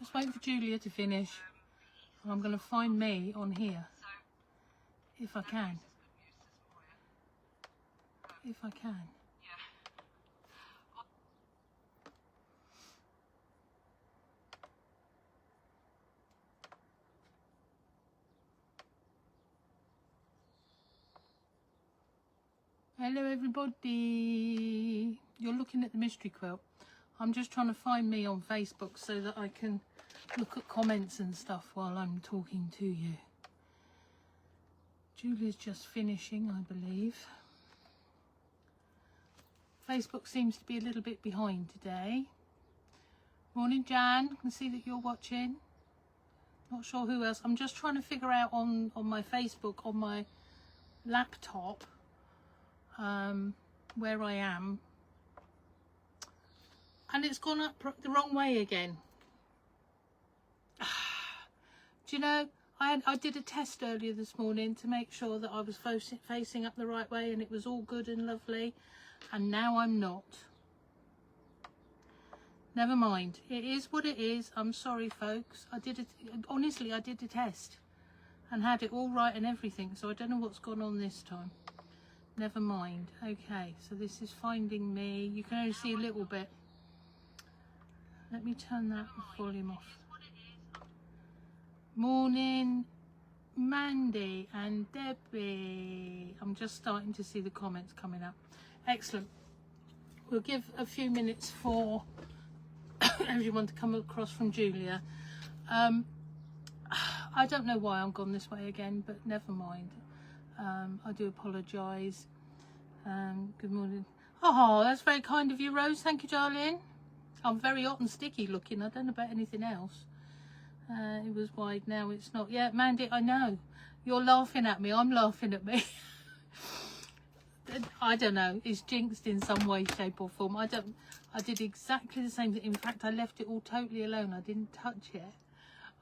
Just waiting for Julia to finish. And I'm going to find me on here. If I can. If I can. Hello everybody. You're looking at the mystery quilt. I'm just trying to find me on Facebook so that I can look at comments and stuff while I'm talking to you. Julie's just finishing, I believe. Facebook seems to be a little bit behind today. Morning Jan, I can see that you're watching. Not sure who else. I'm just trying to figure out on my Facebook, on my laptop, where I am. And it's gone up the wrong way again. Do you know, I did a test earlier this morning to make sure that I was facing up the right way and it was all good and lovely, and now I'm not. Never mind, it is what it is. I'm sorry folks. Honestly, I did a test and had it all right and everything, so I don't know what's gone on this time. Never mind. Okay, so this is finding me. You can only see a little bit. Let me turn that volume off. Morning, Mandy and Debbie. I'm just starting to see the comments coming up. Excellent. We'll give a few minutes for everyone to come across from Julia. I don't know why I'm gone this way again, but never mind. I do apologise. Good morning. Oh, that's very kind of you, Rose. Thank you, darling. I'm very hot and sticky looking. I don't know about anything else. It was wide, now it's not. Yeah, Mandy, I know. You're laughing at me. I'm laughing at me. I don't know. It's jinxed in some way, shape or form. I did exactly the same thing. In fact, I left it all totally alone. I didn't touch it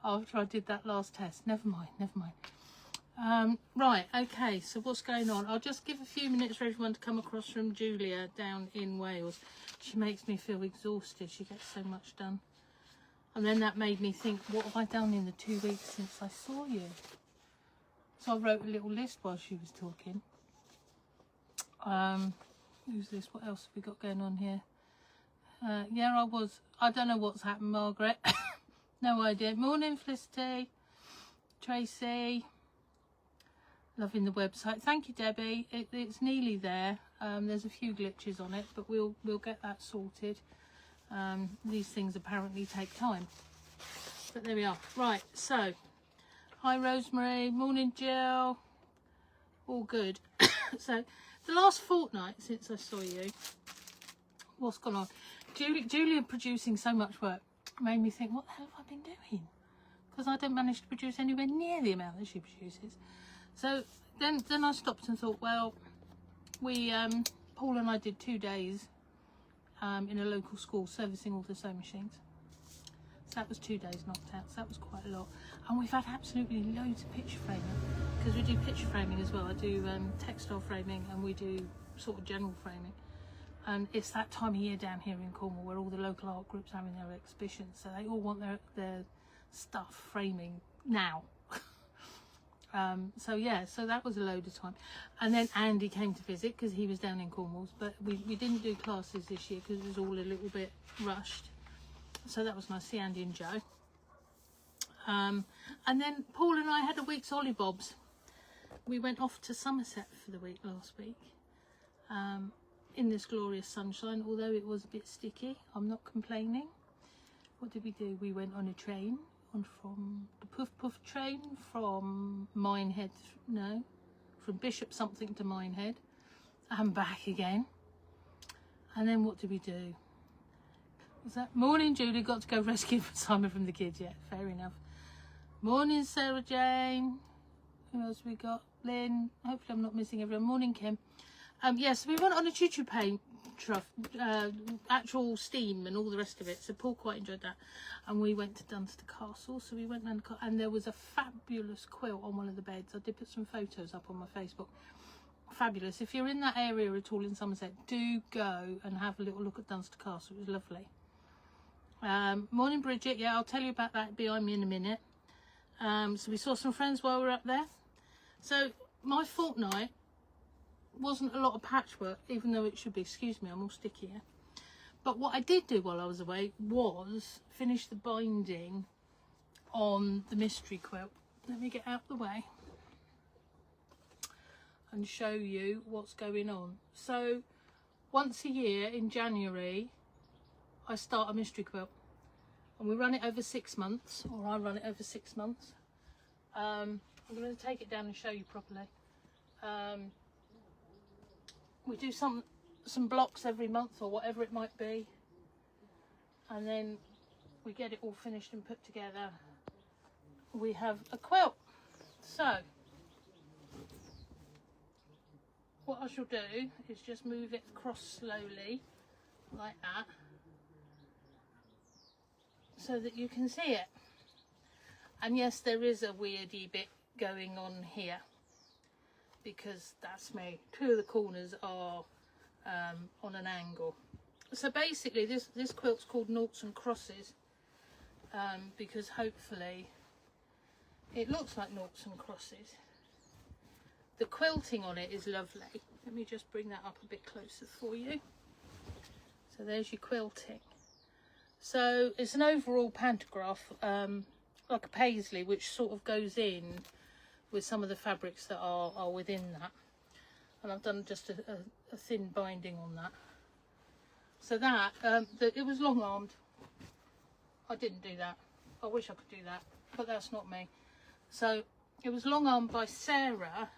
after I did that last test. Never mind, never mind. Right, okay, so what's going on? I'll just give a few minutes for everyone to come across from Julia down in Wales. She makes me feel exhausted. She gets so much done. And then that made me think, what have I done in the 2 weeks since I saw you? So I wrote a little list while she was talking. Who's this? What else have we got going on here? Yeah, I don't know what's happened, Margaret. No idea. Morning, Felicity. Tracy. Loving the website. Thank you, Debbie. It's nearly there. There's a few glitches on it, but we'll get that sorted. These things apparently take time, but there we are. Right, so hi Rosemary. Morning Jill. All good. So the last fortnight since I saw you, what's gone on? Julia producing so much work made me think, what the hell have I been doing? Because I don't manage to produce anywhere near the amount that she produces. So then I stopped and thought, well, we Paul and I did 2 days in a local school servicing all the sewing machines. So that was 2 days knocked out, so that was quite a lot. And we've had absolutely loads of picture framing, because we do picture framing as well. I do textile framing and we do sort of general framing. And it's that time of year down here in Cornwall where all the local art groups are having their exhibitions, so they all want their stuff framing now. So yeah, so that was a load of time. And then Andy came to visit because he was down in Cornwall, but we didn't do classes this year because it was all a little bit rushed. So that was nice to see Andy and Joe. And then Paul and I had a week's Ollibobs. We went off to Somerset for the week last week, in this glorious sunshine, although it was a bit sticky. I'm not complaining. What did we do? We went on a train. From the Puff Puff train from Minehead, from Bishop something to Minehead, and back again. And then what did we do? Was that morning Julie got to go rescue Simon from the kids? Yeah, fair enough. Morning Sarah Jane. Who else we got? Lynn. Hopefully I'm not missing everyone. Morning Kim. Yes, we went on a choo-choo paint trough, actual steam and all the rest of it, so Paul quite enjoyed that. And we went to Dunster Castle, so we went down and there was a fabulous quilt on one of the beds. I did put some photos up on my Facebook. Fabulous. If you're in that area at all in Somerset, do go and have a little look at Dunster Castle. It was lovely. Morning Bridget, yeah, I'll tell you about that behind me in a minute. So we saw some friends while we were up there. So my fortnight wasn't a lot of patchwork, even though it should be. Excuse me, I'm all sticky here. But what I did do while I was away was finish the binding on the mystery quilt. Let me get out the way and show you what's going on. So once a year in January I start a mystery quilt, and we run it over 6 months, or I run it over 6 months. I'm going to take it down and show you properly. We do some blocks every month or whatever it might be, and then we get it all finished and put together. We have a quilt. So what I shall do is just move it across slowly like that, so that you can see it. And yes, there is a weirdy bit going on here, because that's me. 2 of the corners are on an angle. So basically this quilt's called Noughts and Crosses, because hopefully it looks like noughts and crosses. The quilting on it is lovely. Let me just bring that up a bit closer for you. So there's your quilting. So it's an overall pantograph, like a paisley, which sort of goes in with some of the fabrics that are within that. And I've done just a thin binding on that. So that, it was long armed. I didn't do that. I wish I could do that, but that's not me. So it was long armed by Sarah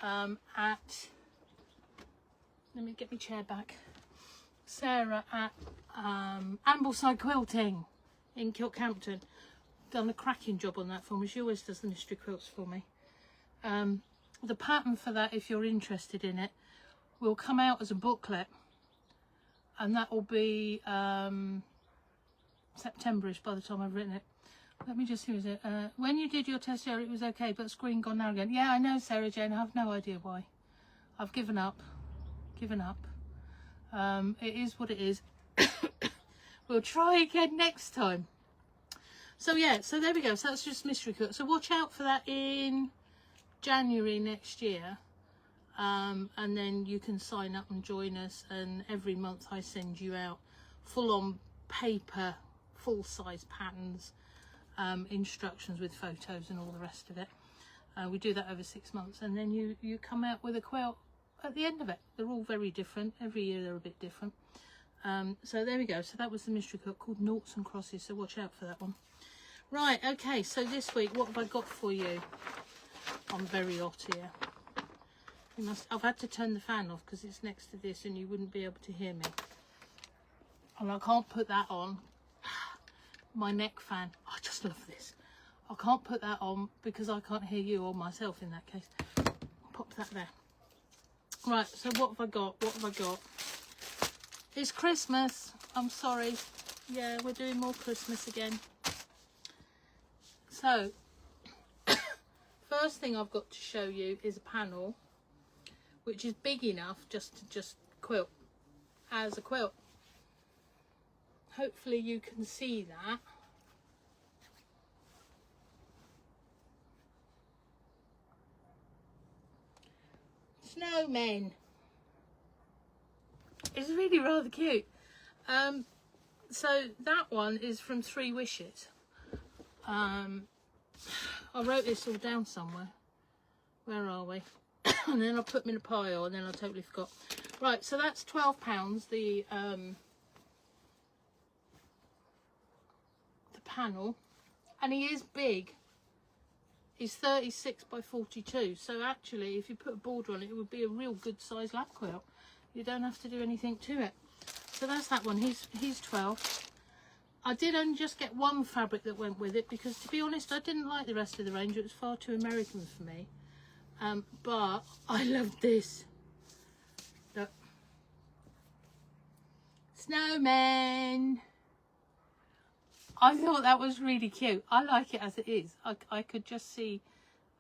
at, let me get my chair back. Sarah at Ambleside Quilting in Kilcampton. Done a cracking job on that for me. She always does the mystery quilts for me. The pattern for that, if you're interested in it, will come out as a booklet, and that will be Septemberish by the time I've written it. Let me just see, is it when you did your test, Sarah, it was okay, but screen gone now again. Yeah, I know, Sarah Jane, I have no idea why. I've given up. It is what it is. We'll try again next time. So yeah, so there we go. So that's just mystery quilt. So watch out for that in January next year, and then you can sign up and join us, and every month I send you out full-on paper, full-size patterns, instructions with photos and all the rest of it. We do that over 6 months, and then you come out with a quilt at the end of it. They're all very different. Every year they're a bit different. So there we go. So that was the mystery quilt called Noughts and Crosses, so watch out for that one. Right, okay, so this week, what have I got for you? I'm very hot here. I've had to turn the fan off because it's next to this and you wouldn't be able to hear me. And I can't put that on. My neck fan. I just love this. I can't put that on because I can't hear you or myself in that case. Pop that there. Right, so what have I got? It's Christmas. I'm sorry. Yeah, we're doing more Christmas again. So, first thing I've got to show you is a panel which is big enough just to quilt as a quilt. Hopefully you can see that. Snowmen. It's really rather cute. So that one is from 3 Wishes. I wrote this all down somewhere. Where are we? And then I put them in a pile and then I totally forgot. Right, so that's £12, the panel, and he is big. He's 36 by 42, so actually if you put a border on it, it would be a real good size lap quilt. You don't have to do anything to it. So that's that one. He's 12. I did only just get one fabric that went with it because, to be honest, I didn't like the rest of the range. It was far too American for me. But I loved this. Look. Snowman. I thought that was really cute. I like it as it is. I could just see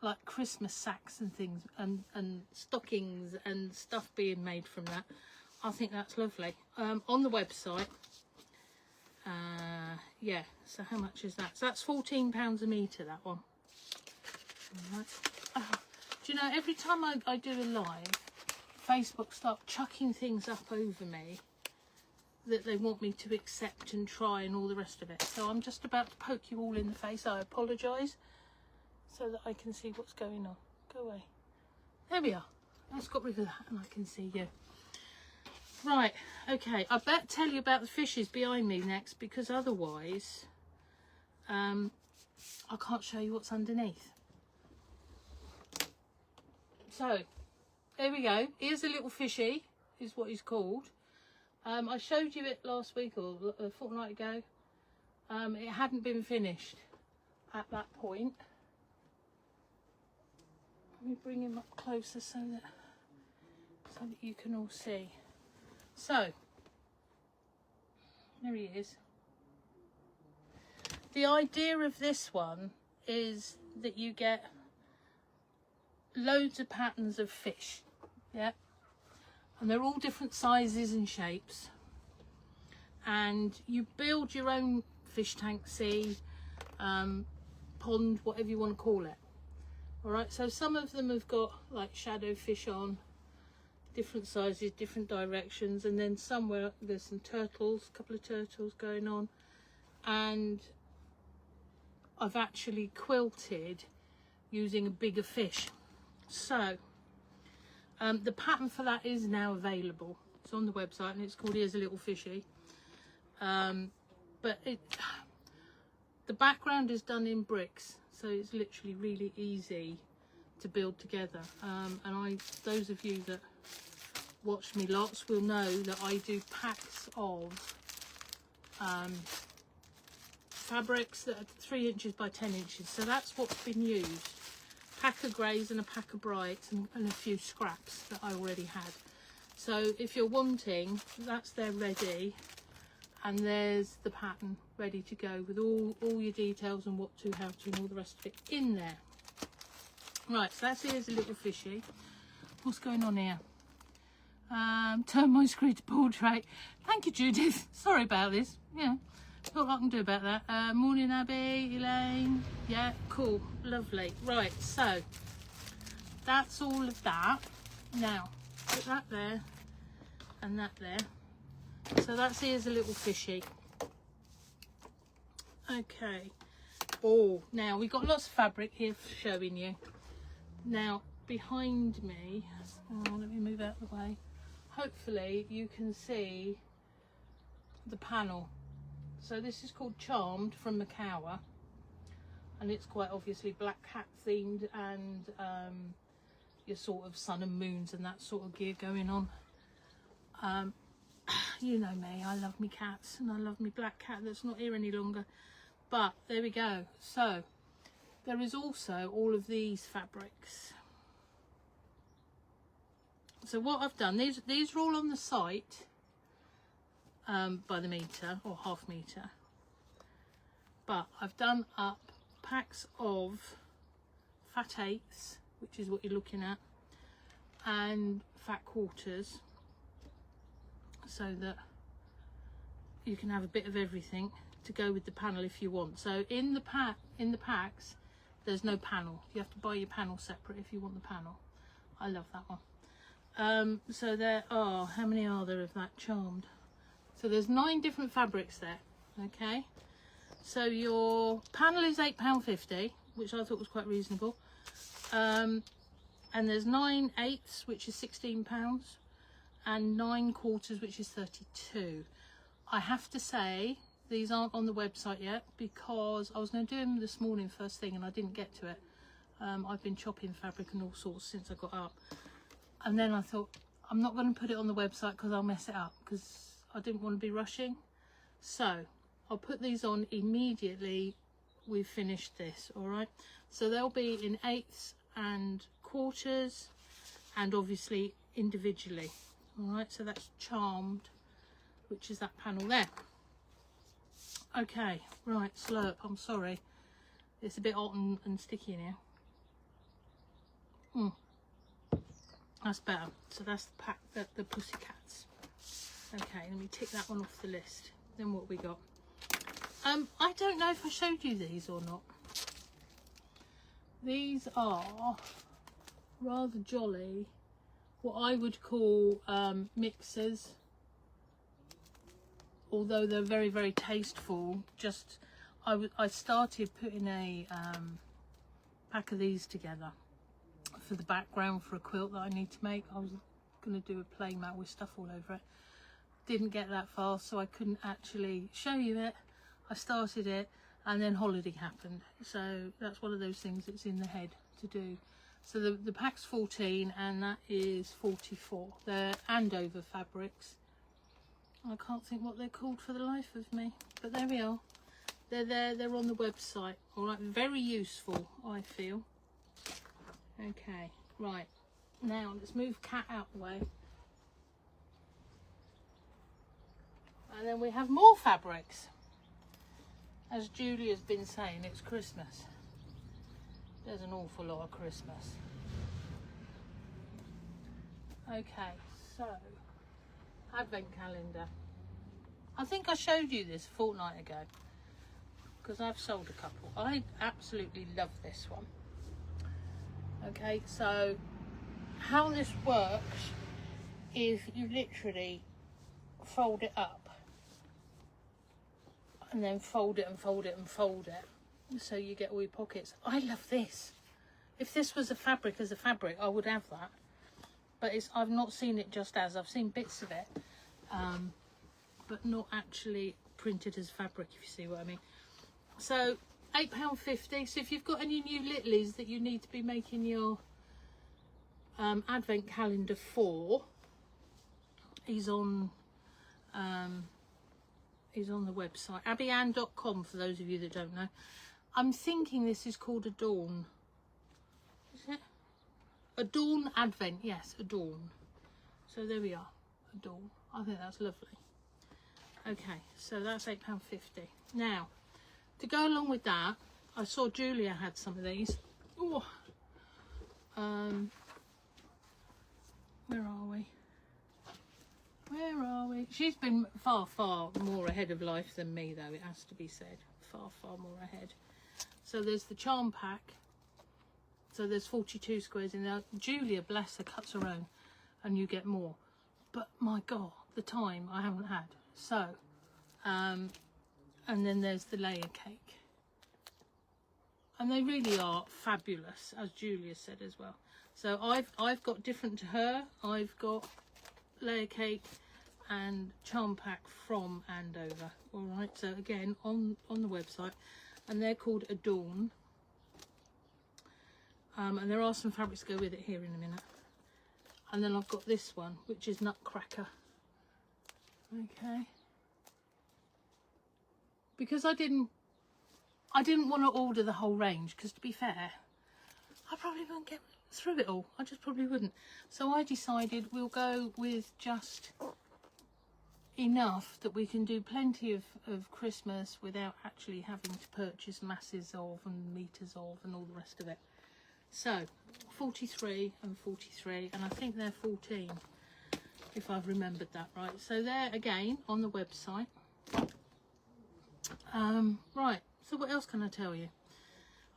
like Christmas sacks and things and stockings and stuff being made from that. I think that's lovely. On the website, yeah, so how much is that? So that's £14 a metre, that one. All right. Oh, do you know, every time I do a live, Facebook start chucking things up over me that they want me to accept and try and all the rest of it. So I'm just about to poke you all in the face. I apologise, so that I can see what's going on. Go away. There we are. I just got rid of that and I can see you. Right, okay. I better tell you about the fishes behind me next, because otherwise I can't show you what's underneath. So there we go. Here's a little fishy, is what he's called. I showed you it last week or a fortnight ago. It hadn't been finished at that point. Let me bring him up closer so that you can all see. So there he is. The idea of this one is that you get loads of patterns of fish, yeah, and they're all different sizes and shapes, and you build your own fish tank, sea, pond, whatever you want to call it. All right, so some of them have got like shadow fish on, different sizes, different directions, and then somewhere there's some turtles, a couple of turtles going on, and I've actually quilted using a bigger fish. So the pattern for that is now available. It's on the website and it's called Here's a Little Fishy. But the background is done in bricks, so it's literally really easy to build together. And those of you that watch me lots will know that I do packs of fabrics that are 3 inches by 10 inches. So that's what's been used. Pack of greys and a pack of brights and a few scraps that I already had. So if you're wanting, that's there ready, and there's the pattern ready to go with all your details and what to, how to, and all the rest of it in there. Right, so that's Here's a Little Fishy. What's going on here? Turn my screen to portrait. Thank you, Judith. Sorry about this. Yeah, not a lot I can do about that. Morning, Abby, Elaine. Yeah, cool, lovely. Right, so that's all of that. Now put that there and that there. So that's Here's a Little Fishy. Okay. Oh, now we've got lots of fabric here showing you. Now behind me, let me move out of the way. Hopefully you can see the panel. So this is called Charmed from Macawa, and it's quite obviously black cat themed, and your sort of sun and moons and that sort of gear going on. You know me, I love me cats, and I love me black cat that's not here any longer. But there we go. So there is also all of these fabrics. So what I've done, these are all on the site by the metre or half metre, but I've done up packs of fat eighths, which is what you're looking at, and fat quarters, so that you can have a bit of everything to go with the panel if you want. So in the packs there's no panel. You have to buy your panel separate if you want the panel. I love that one. So there are, how many are there of that Charmed? So there's 9 different fabrics there. Okay, so your panel is £8.50, which I thought was quite reasonable, and there's 9 eighths, which is £16, and 9 quarters, which is 32. I have to say these aren't on the website yet, because I was going to do them this morning first thing and I didn't get to it. I've been chopping fabric and all sorts since I got up, and then I thought I'm not going to put it on the website because I'll mess it up, because I didn't want to be rushing. So I'll put these on immediately we've finished this. All right, so they'll be in eighths and quarters, and obviously individually. All right, so that's Charmed, which is that panel there. Okay, right, slurp, I'm sorry, it's a bit hot and sticky in here. That's better. So that's the pack, the pussycats. Okay, let me tick that one off the list. Then what we got? I don't know if I showed you these or not. These are rather jolly, what I would call mixers, although they're very, very tasteful. Just I started putting a pack of these together for the background for a quilt that I need to make. I was going to do a play mat with stuff all over it. Didn't get that far, so I couldn't actually show you it. I started it and then holiday happened, so that's one of those things that's in the head to do. So the pack's 14 and that is 44. They're Andover fabrics. I can't think what they're called for the life of me, but there we are. They're there, they're on the website. All right, very useful, I feel. Okay, right, now let's move Cat out the way. And then we have more fabrics. As Julia's been saying, it's Christmas. There's an awful lot of Christmas. Okay, so Advent calendar. I think I showed you this a fortnight ago because I've sold a couple. I absolutely love this one. Okay, so how this works is you literally fold it up and then fold it and fold it and fold it, so you get all your pockets. I love this. If this was a fabric as a fabric, I would have that, but I've not seen it just as. I've seen bits of it, but not actually printed as fabric, if you see what I mean. So £8.50. So if you've got any new littlies that you need to be making your advent calendar for, he's on the website, Abbieanne.com, for those of you that don't know. I'm thinking this is called Adorn. Is it? Adorn Advent, yes, Adorn. So there we are, Adorn. I think that's lovely. Okay, so that's £8.50. Now, to go along with that, I saw Julia had some of these. Ooh. Where are we? Where are we? She's been far, far more ahead of life than me, though, it has to be said. Far, far more ahead. So there's the charm pack. So there's 42 squares in there. Julia, bless her, cuts her own and you get more. But my God, the time I haven't had. So, and then there's the layer cake. And they really are fabulous, as Julia said as well. So I've got different to her. I've got layer cake and charm pack from Andover. All right, so again on the website, and they're called Adorn. And there are some fabrics to go with it here in a minute. And then I've got this one, which is Nutcracker. Okay, because I didn't want to order the whole range, because to be fair, I probably wouldn't get through it all. I just probably wouldn't. So I decided we'll go with just enough that we can do plenty of Christmas without actually having to purchase masses of and meters of and all the rest of it. So 43 and 43, and I think they're 14 if I've remembered that right. So they're again on the website. Right, so what else can I tell you?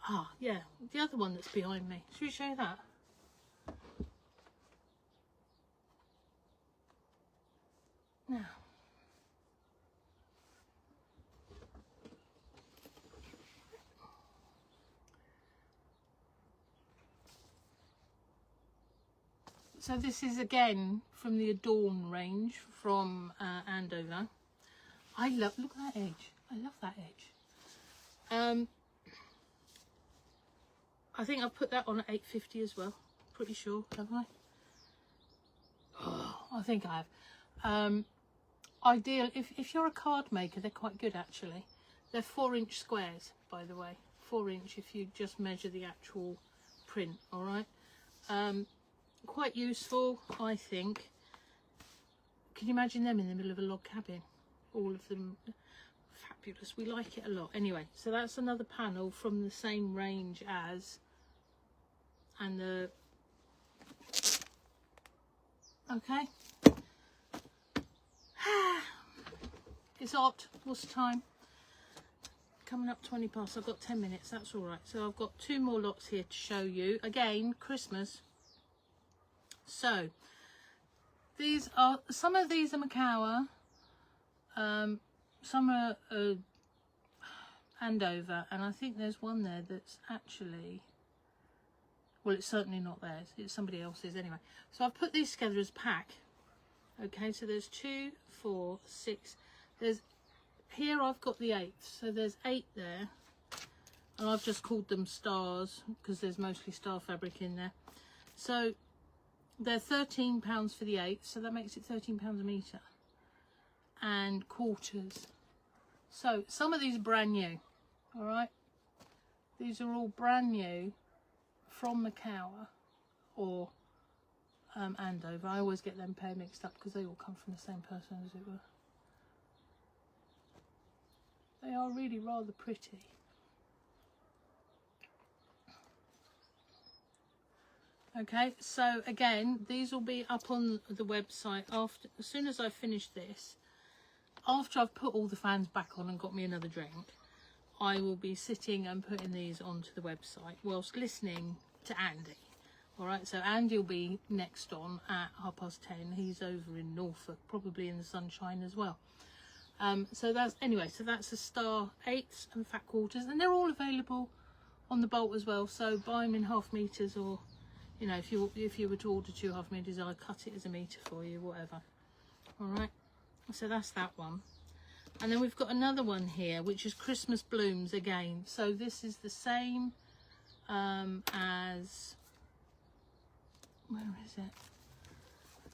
Ah, yeah, the other one that's behind me. Should we show that? Now, so this is again from the Adorn range from Andover. I love, look at that edge. I love that edge. I think I've put that on at £8.50 as well. Pretty sure, have I? Oh, I think I have. Ideal, if you're a card maker, they're quite good actually. They're 4-inch squares, by the way. 4-inch if you just measure the actual print, all right? Quite useful, I think. Can you imagine them in the middle of a log cabin? All of them fabulous. We like it a lot. Anyway, so that's another panel from the same range as, and the, okay. It's hot. What's the time? coming up 20 past. I've got 10 minutes, that's all right. So I've got 2 more lots here to show you. Again, Christmas. So these are, some of these are Macawa, some are Andover, and I think there's one there that's actually, well, it's certainly not theirs, it's somebody else's anyway. So I've put these together as a pack. Okay, so there's 2, 4, 6, there's, here I've got the 8th, so there's 8 there, and I've just called them stars because there's mostly star fabric in there. So they're £13 for the 8th, so that makes it £13 a metre, and quarters. So some of these are brand new, all right, these are all brand new from Macawa or Andover. I always get them pair mixed up because they all come from the same person, as it were. They are really rather pretty. Okay, so again, these will be up on the website after, as soon as I finish this. After I've put all the fans back on and got me another drink, I will be sitting and putting these onto the website whilst listening to Andy. All right, so Andy will be next on at 10:30. He's over in Norfolk, probably in the sunshine as well. So that's, anyway, so that's a star 8ths and fat quarters, and they're all available on the bolt as well. So buy them in half meters, or, you know, if you were to order 2 half meters, I'll cut it as a meter for you, whatever. All right, so that's that one. And then we've got another one here, which is Christmas blooms again. So this is the same as, where is it?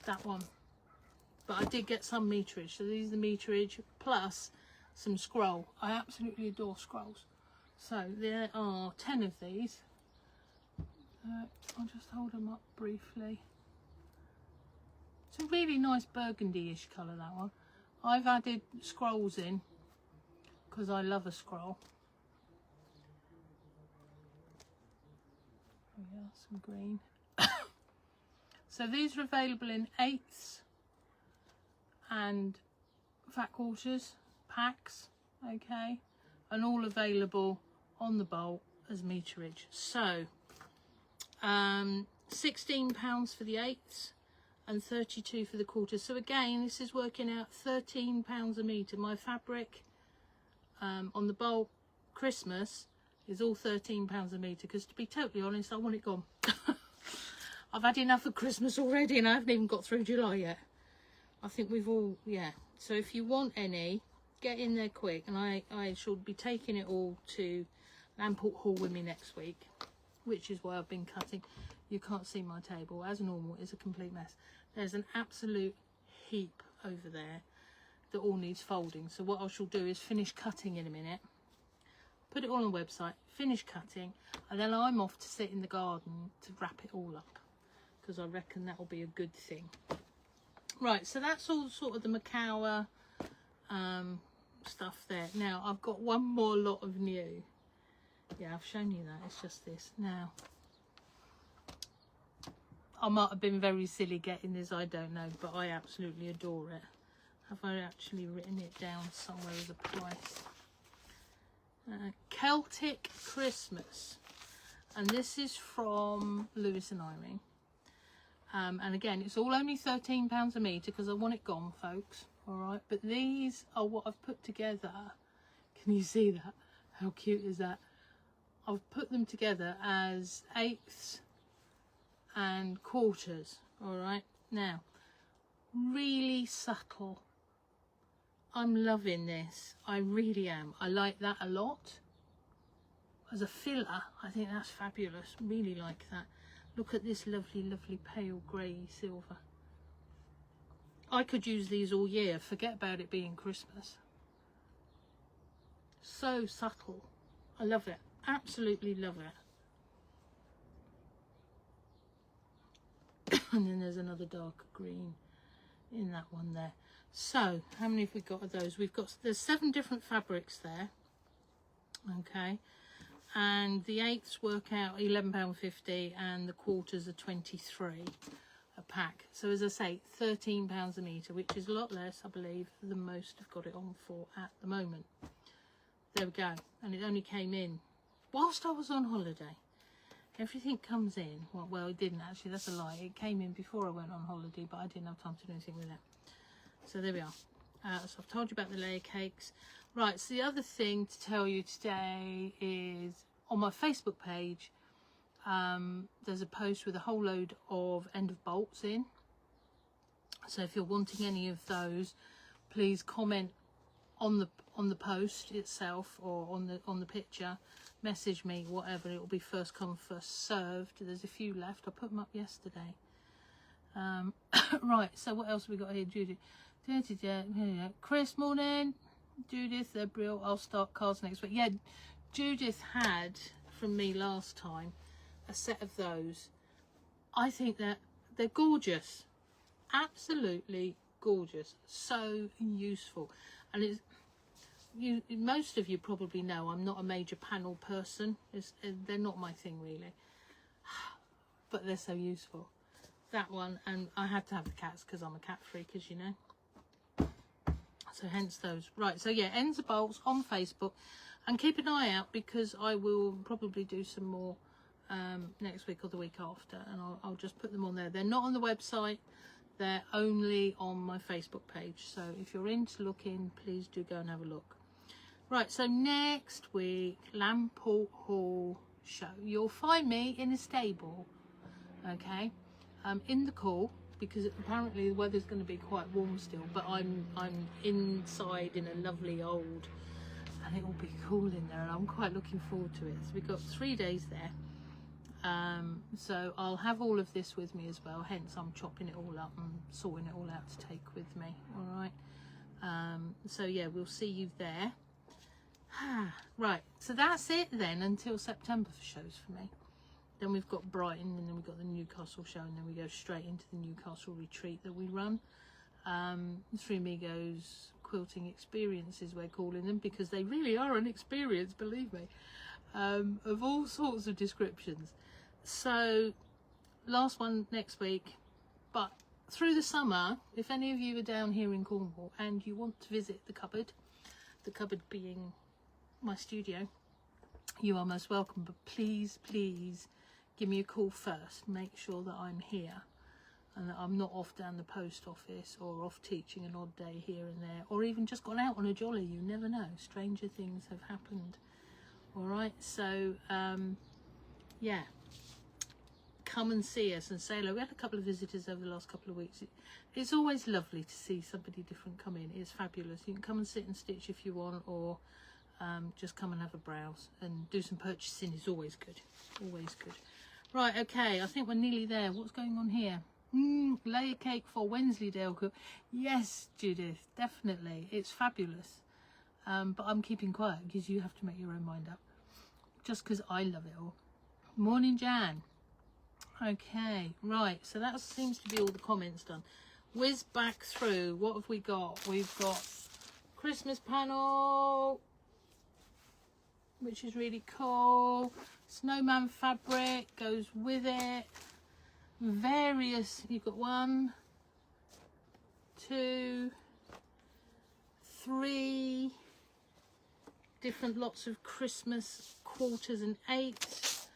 That one. But I did get some meterage. So these are the meterage plus some scroll. I absolutely adore scrolls. So there are 10 of these. I'll just hold them up briefly. It's a really nice burgundy-ish colour, that one. I've added scrolls in because I love a scroll. Oh yeah, some green. So these are available in 8ths and fat quarters packs, okay, and all available on the bolt as meterage. So £16 for the 8ths and 32 for the quarters. So again, this is working out £13 a metre. My fabric on the bolt Christmas is all £13 a metre, because to be totally honest, I want it gone. I've had enough of Christmas already, and I haven't even got through July yet. I think we've all, yeah. So if you want any, get in there quick, and I shall be taking it all to Lamport Hall with me next week, which is why I've been cutting. You can't see my table, as normal, it's a complete mess. There's an absolute heap over there that all needs folding. So what I shall do is finish cutting in a minute, put it all on the website, finish cutting, and then I'm off to sit in the garden to wrap it all up, because I reckon that will be a good thing. Right, so that's all sort of the Macawa stuff there. Now, I've got one more lot of new. Yeah, I've shown you that. It's just this. Now, I might have been very silly getting this, I don't know, but I absolutely adore it. Have I actually written it down somewhere as a price? Celtic Christmas. And this is from Lewis and Irene. And again, it's all only £13 a metre because I want it gone, folks. All right, but these are what I've put together. Can you see that? How cute is that? I've put them together as 8ths and quarters. All right, now, really subtle. I'm loving this. I really am. I like that a lot. As a filler, I think that's fabulous. Really like that. Look at this lovely, lovely pale grey silver. I could use these all year. Forget about it being Christmas. So subtle. I love it. Absolutely love it. And then there's another dark green in that one there. So, how many have we got of those? There's 7 different fabrics there. Okay. And the 8ths work out £11.50 and the quarters are 23 a pack. So as I say, £13 a metre, which is a lot less, I believe, than most have got it on for at the moment. there we go. And it only came in whilst I was on holiday. Everything comes in. Well, it didn't actually. That's a lie. It came in before I went on holiday, but I didn't have time to do anything with it. So there we are. So I've told you about the layer cakes. Right, so the other thing to tell you today is on my Facebook page, there's a post with a whole load of end of bolts in. So if you're wanting any of those, please comment on the post itself or on the picture. Message me, whatever. It will be first come, first served. There's a few left. I put them up yesterday. Right, so what else have we got here? Judith. Chris, morning. Judith, they're brilliant. I'll start cards next week. Yeah, Judith had from me last time a set of those. I think that they're gorgeous. Absolutely gorgeous. So useful. And it's most of you probably know I'm not a major panel person. They're not my thing really, but they're so useful. That one, and I had to have the cats because I'm a cat freak, as you know, so hence those. Right, so yeah, ends of bolts on Facebook, and keep an eye out because I will probably do some more next week or the week after, and I'll just put them on there. They're not on the website, they're only on my Facebook page, so if you're into looking, please do go and have a look. Right, so next week, Lamport Hall show. You'll find me in a stable, okay, in the cool, because apparently the weather's going to be quite warm still, but I'm inside in a lovely old, and it will be cool in there, and I'm quite looking forward to it. So we've got 3 days there, so I'll have all of this with me as well, hence I'm chopping it all up and sorting it all out to take with me. All right, so yeah, we'll see you there. Right, so that's it then until September for shows for me. Then we've got Brighton, and then we've got the Newcastle show, and then we go straight into the Newcastle retreat that we run. Three Amigos quilting experiences, we're calling them, because they really are an experience, believe me, of all sorts of descriptions. So last one next week, but through the summer, if any of you are down here in Cornwall and you want to visit the cupboard being my studio, you are most welcome, but please give me a call first. Make sure that I'm here and that I'm not off down the post office or off teaching an odd day here and there, or even just gone out on a jolly. You never know, stranger things have happened. All right, so yeah, come and see us and say hello. We had a couple of visitors over the last couple of weeks. It's always lovely to see somebody different come in. It's fabulous. You can come and sit and stitch if you want, or just come and have a browse and do some purchasing. Is always good, always good. Right, okay, I think we're nearly there. What's going on here? Layer cake for Wensleydale. Yes, Judith, definitely. It's fabulous. But I'm keeping quiet because you have to make your own mind up, just because I love it all. Morning, Jan. Okay, right, so that seems to be all the comments done. Whiz back through. What have we got? We've got Christmas panel, which is really cool. Snowman fabric goes with it. Various, you've got 1, 2, 3 different lots of Christmas quarters and 8.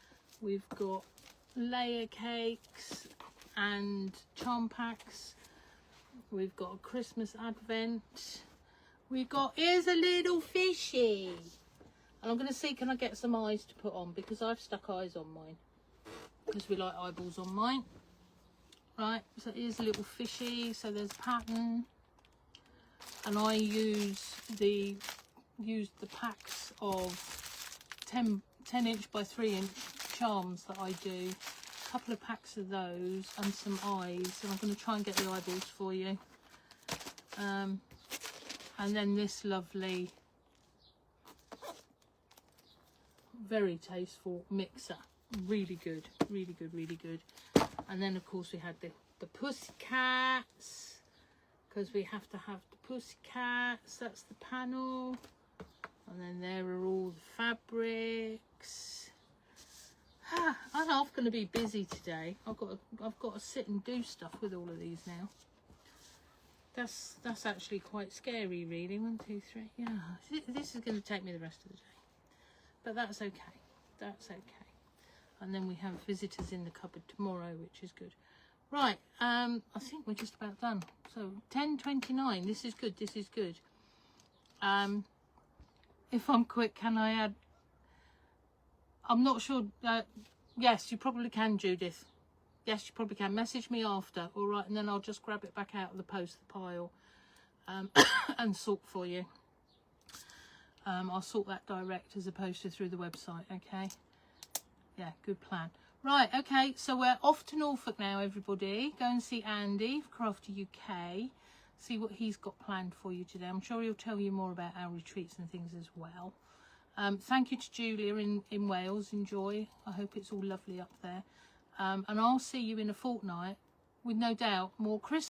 We've got layer cakes and charm packs. We've got a Christmas advent. We've got, here's a little fishy. And I'm going to see, can I get some eyes to put on, because I've stuck eyes on mine, because we like eyeballs on mine. Right, so here's a little fishy. So there's a pattern, and I used the packs of 10 inch by 3 inch charms that I do. A couple of packs of those and some eyes, and I'm going to try and get the eyeballs for you. And then this lovely, very tasteful mixer. Really good, really good, really good. And then of course we had the pussycats, because we have to have the pussycats. That's the panel. And then there are all the fabrics. I'm half going to be busy today. I've got to sit and do stuff with all of these now. That's actually quite scary, really. 1, 2, 3. Yeah, this is going to take me the rest of the day, but that's okay. That's okay. And then we have visitors in the cupboard tomorrow, which is good. Right, I think we're just about done. So 10:29. This is good. This is good. If I'm quick, can I add? I'm not sure. Yes, you probably can, Judith. Yes, you probably can. Message me after, all right, and then I'll just grab it back out of the post pile and sort for you. I'll sort that direct as opposed to through the website, okay? Yeah, good plan. Right, okay, so we're off to Norfolk now, everybody. Go and see Andy, Crafty UK. See what he's got planned for you today. I'm sure he'll tell you more about our retreats and things as well. Thank you to Julia in Wales. Enjoy. I hope it's all lovely up there. And I'll see you in a fortnight with no doubt more Christmas.